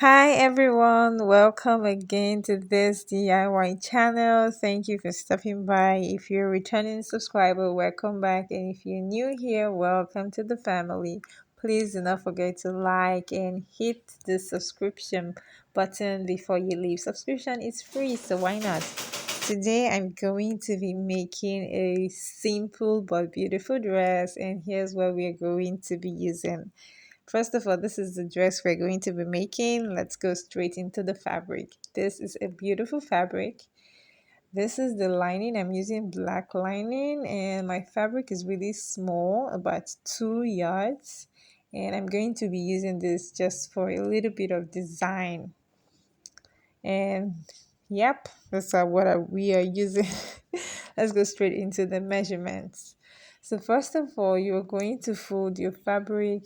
Hi everyone, welcome again to this DIY channel. Thank you for stopping by. If you're a returning subscriber, welcome back. And if you're new here, welcome to the family. Please do not forget to like and hit the subscription button before you leave. Subscription is free, so why not? Today I'm going to be making a simple but beautiful dress, and here's what we're going to be using. First of all, this is the dress we're going to be making. Let's go straight into the fabric. This is a beautiful fabric. This is the lining. I'm using black lining and my fabric is really small, about 2 yards. And I'm going to be using this just for a little bit of design. And yep, that's we are using. Let's go straight into the measurements. So first of all, you're going to fold your fabric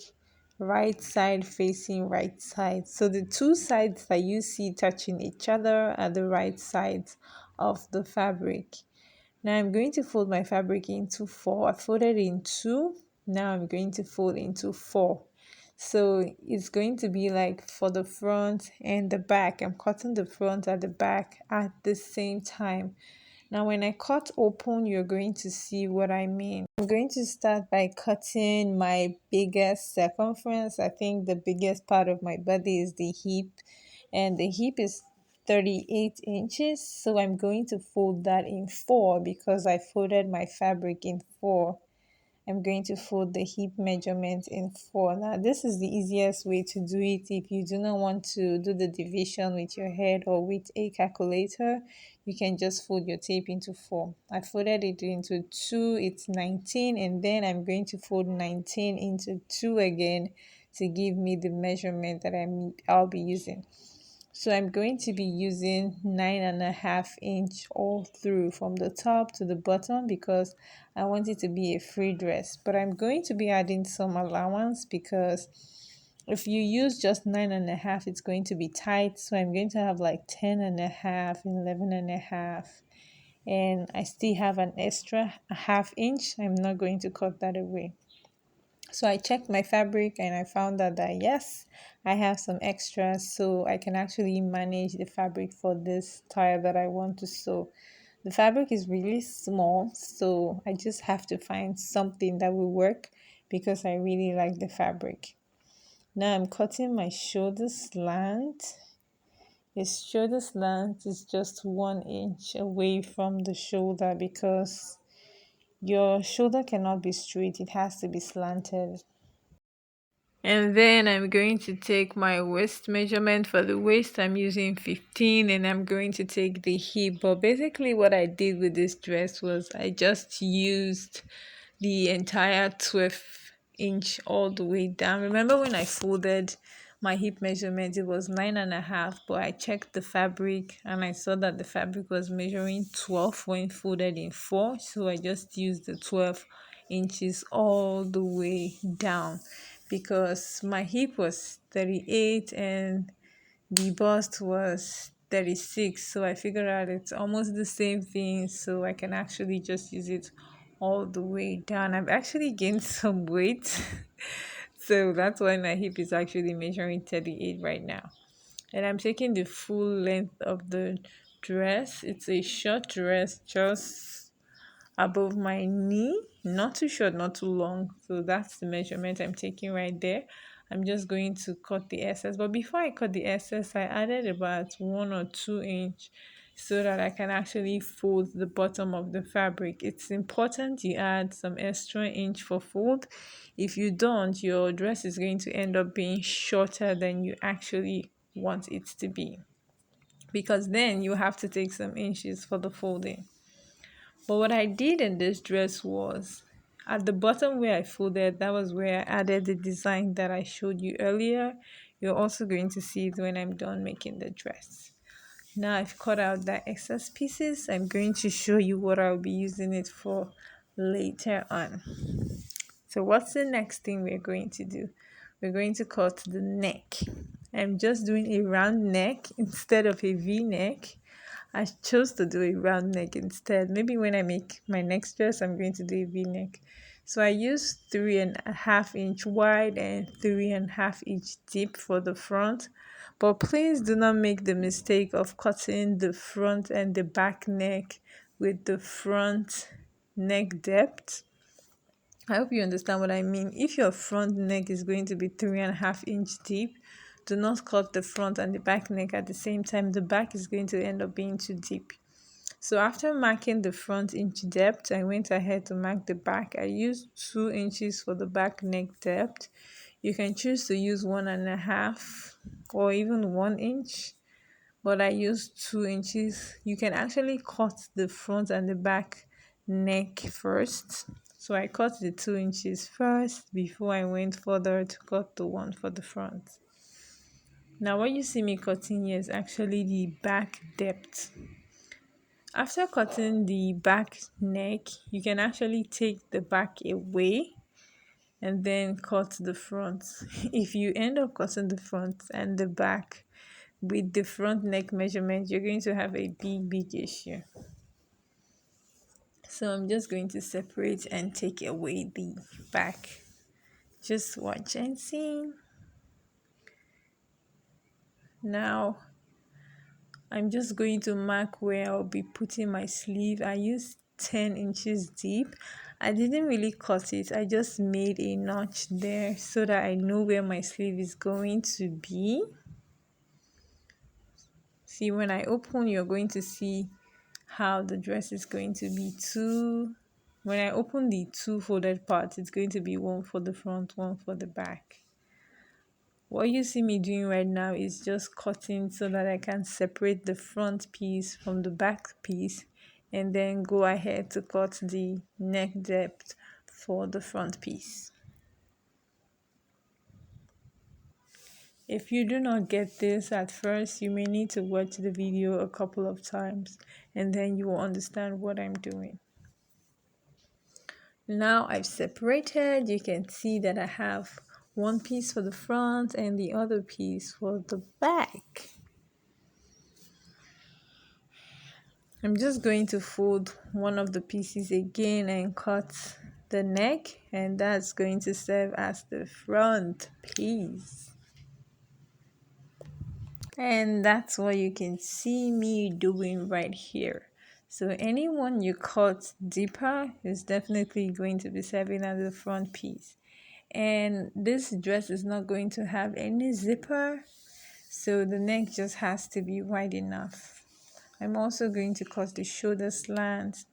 right side facing right side. So the two sides that you see touching each other are the right sides of the fabric. Now I'm going to fold my fabric into four. I folded in two. Now I'm going to fold into four. So it's going to be like for the front and the back. I'm cutting the front and the back at the same time. Now when I cut open, you're going to see what I mean. I'm going to start by cutting my biggest circumference. I think the biggest part of my body is the hip, and the hip is 38 inches. So I'm going to fold that in four because I folded my fabric in four. I'm going to fold the hip measurement in four. Now, this is the easiest way to do it if you do not want to do the division with your head or with a calculator. You can just fold your tape into four. I folded it into two, it's 19, and then I'm going to fold 19 into two again to give me the measurement that I'll be using. So I'm going to be using 9.5 inch all through from the top to the bottom because I want it to be a free dress. But I'm going to be adding some allowance because if you use just 9.5, it's going to be tight. So I'm going to have like 10.5, 11.5, and I still have an extra half inch. I'm not going to cut that away. So I checked my fabric and I found out that yes, I have some extras, so I can actually manage the fabric for this tile that I want to sew. The fabric is really small, so I just have to find something that will work because I really like the fabric. Now I'm cutting my shoulder slant. His shoulder slant is just 1 inch away from the shoulder because your shoulder cannot be straight, it has to be slanted. And then I'm going to take my waist measurement. For the waist, I'm using 15, and I'm going to take the hip. But basically what I did with this dress was I just used the entire 12 inch all the way down. Remember when I folded my hip measurement, it was 9.5, but I checked the fabric and I saw that the fabric was measuring 12 when folded in four. So I just used the 12 inches all the way down because my hip was 38 and the bust was 36. So I figured out it's almost the same thing, so I can actually just use it all the way down. I've actually gained some weight so that's why my hip is actually measuring 38 right now. And I'm taking the full length of the dress. It's a short dress, just above my knee, not too short, not too long. So that's the measurement I'm taking right there. I'm just going to cut the excess, but before I cut the excess, I added about 1 or 2 inch so that I can actually fold the bottom of the fabric. It's important you add some extra inch for fold. If you don't, your dress is going to end up being shorter than you actually want it to be, because then you have to take some inches for the folding. But what I did in this dress was at the bottom where I folded, that was where I added the design that I showed you earlier. You're also going to see it when I'm done making the dress. Now I've cut out the excess pieces. I'm going to show you what I'll be using it for later on. So what's the next thing we're going to do? We're going to cut the neck. I'm just doing a round neck instead of a V-neck. I chose to do a round neck instead. Maybe when I make my next dress, I'm going to do a V-neck. So I used 3.5 inch wide and 3.5 inch deep for the front. But please do not make the mistake of cutting the front and the back neck with the front neck depth. I hope you understand what I mean. If your front neck is going to be 3.5 inch deep, do not cut the front and the back neck at the same time. The back is going to end up being too deep. So after marking the front inch depth, I went ahead to mark the back. I used 2 inches for the back neck depth. You can choose to use 1.5 or even 1 inch, but I used 2 inches. You can actually cut the front and the back neck first. So I cut the 2 inches first before I went further to cut the one for the front. Now what you see me cutting here is actually the back depth. After cutting the back neck, you can actually take the back away and then cut the front. If you end up cutting the front and the back with the front neck measurement, you're going to have a big issue. So I'm just going to separate and take away the back. Just watch and see. Now I'm just going to mark where I'll be putting my sleeve. I used 10 inches deep. I didn't really cut it. I just made a notch there so that I know where my sleeve is going to be. See, when I open, you're going to see how the dress is going to be two. When I open the two folded parts, it's going to be one for the front, one for the back. What you see me doing right now is just cutting so that I can separate the front piece from the back piece and then go ahead to cut the neck depth for the front piece. If you do not get this at first, you may need to watch the video a couple of times and then you will understand what I'm doing. Now I've separated. You can see that I have one piece for the front and the other piece for the back. I'm just going to fold one of the pieces again and cut the neck, and that's going to serve as the front piece. And that's what you can see me doing right here. So anyone you cut deeper is definitely going to be serving as the front piece. And this dress is not going to have any zipper, so the neck just has to be wide enough. I'm also going to cut the shoulder slant.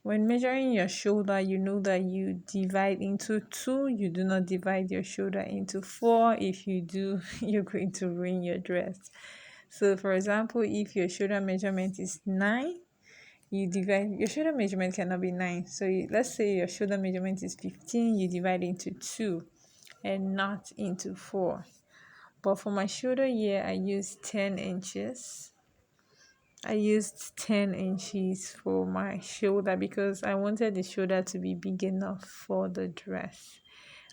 When measuring your shoulder, you know that you divide into 2. You do not divide your shoulder into 4. If you do, you're going to ruin your dress. So for example, if your shoulder measurement is 9, you divide, your shoulder measurement cannot be 9. So let's say your shoulder measurement is 15, you divide into 2 and not into 4. But for my shoulder here, I used 10 inches. I used 10 inches for my shoulder because I wanted the shoulder to be big enough for the dress.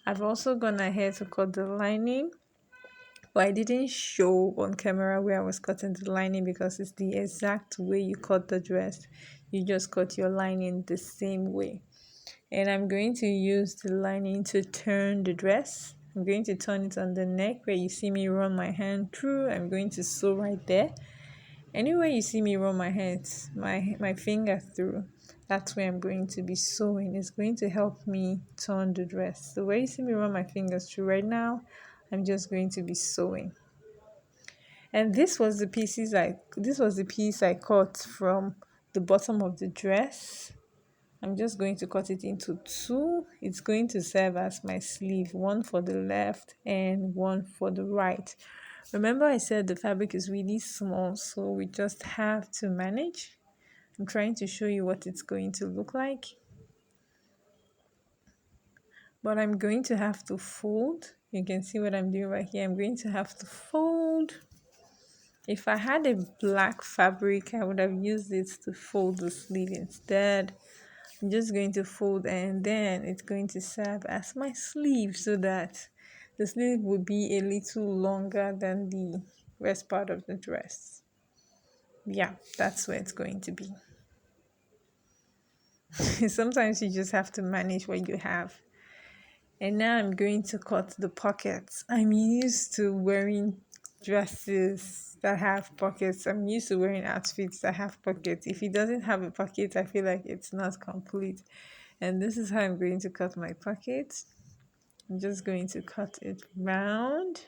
I've also gone ahead to cut the lining, but I didn't show on camera where I was cutting the lining because it's the exact way you cut the dress. You just cut your lining the same way. And I'm going to use the lining to turn the dress. I'm going to turn it on the neck where you see me run my hand through. I'm going to sew right there. Anywhere you see me run my hands, my finger through, that's where I'm going to be sewing. It's going to help me turn the dress. The way you see me run my fingers through right now, I'm just going to be sewing. And this was the piece I cut from the bottom of the dress. I'm just going to cut it into 2. It's going to serve as my sleeve, one for the left and one for the right. Remember I said the fabric is really small, so we just have to manage. I'm trying to show you what it's going to look like. But I'm going to have to fold. You can see what I'm doing right here. I'm going to have to fold. If I had a black fabric, I would have used it to fold the sleeve instead. I'm just going to fold and then it's going to serve as my sleeve so that the sleeve will be a little longer than the rest part of the dress. Yeah, that's where it's going to be. Sometimes you just have to manage what you have. And now I'm going to cut the pockets. I'm used to wearing dresses that have pockets. I'm used to wearing outfits that have pockets. If it doesn't have a pocket, I feel like it's not complete. And this is how I'm going to cut my pocket. I'm just going to cut it round.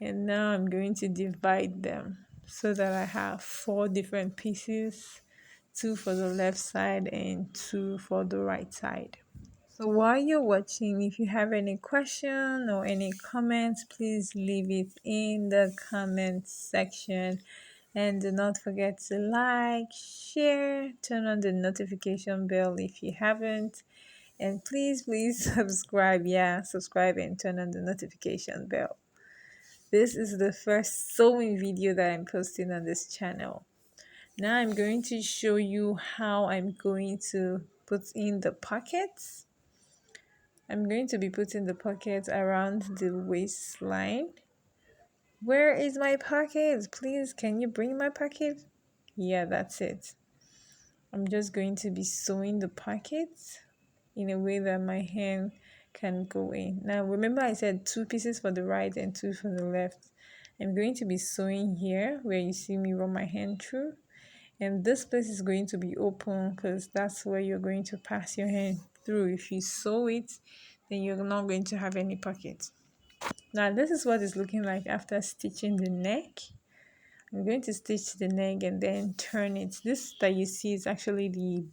And now I'm going to divide them so that I have 4 different pieces, 2 for the left side and 2 for the right side. So while you're watching, if you have any question or any comments, please leave it in the comment section. And do not forget to like, share, turn on the notification bell if you haven't. And please subscribe. Yeah, subscribe and turn on the notification bell. This is the first sewing video that I'm posting on this channel. Now I'm going to show you how I'm going to put in the pockets. I'm going to be putting the pockets around the waistline. Where is my pocket? Please, can you bring my pocket? Yeah, that's it. I'm just going to be sewing the pockets in a way that my hand can go in. Now remember I said 2 pieces for the right and 2 for the left. I'm going to be sewing here where you see me run my hand through, and this place is going to be open because that's where you're going to pass your hand through. If you sew it, then you're not going to have any pockets. Now this is what it's looking like after stitching the neck. I'm going to stitch the neck and then turn it. This that you see is actually the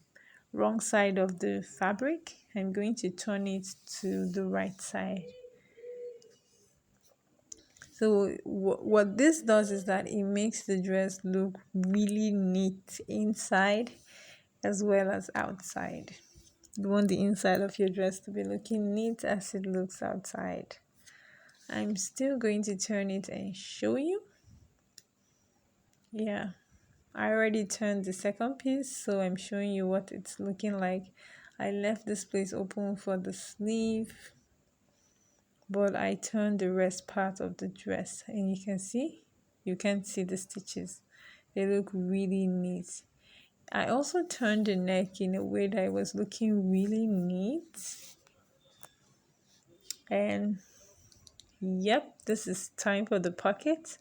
wrong side of the fabric. I'm going to turn it to the right side. So what this does is that it makes the dress look really neat inside as well as outside. You want the inside of your dress to be looking neat as it looks outside. I'm still going to turn it and show you. Yeah, I already turned the second piece, so I'm showing you what it's looking like. I left this place open for the sleeve, but I turned the rest part of the dress, and you can see the stitches. They look really neat. I also turned the neck in a way that it was looking really neat. And yep, this is time for the pockets.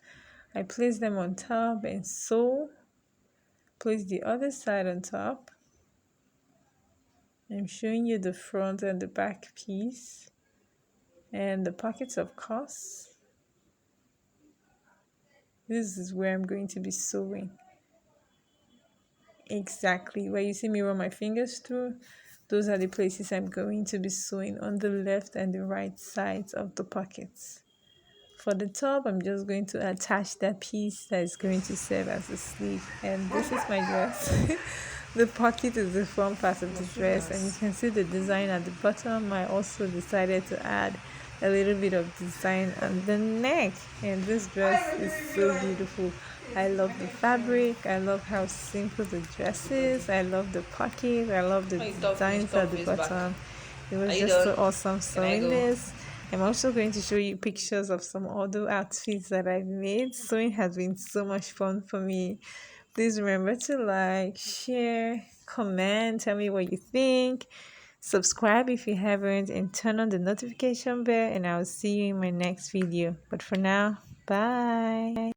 I place them on top and sew. Place the other side on top. I'm showing you the front and the back piece and the pockets, of course. This is where I'm going to be sewing. Exactly where you see me run my fingers through, those are the places I'm going to be sewing on the left and the right sides of the pockets. For the top, I'm just going to attach that piece that is going to serve as a sleeve. And this is my dress. The pocket is the front part of the dress, and you can see the design at the bottom. I also decided to add a little bit of design on the neck, and this dress is so beautiful. I love the fabric, I love how simple the dress is, I love the pocket, I love the designs at the bottom. It was just so awesome sewing this. I'm also going to show you pictures of some other outfits that I've made. Sewing has been so much fun for me. Please remember to like, share, comment, tell me what you think. Subscribe if you haven't, and turn on the notification bell, and I'll see you in my next video. But for now, bye.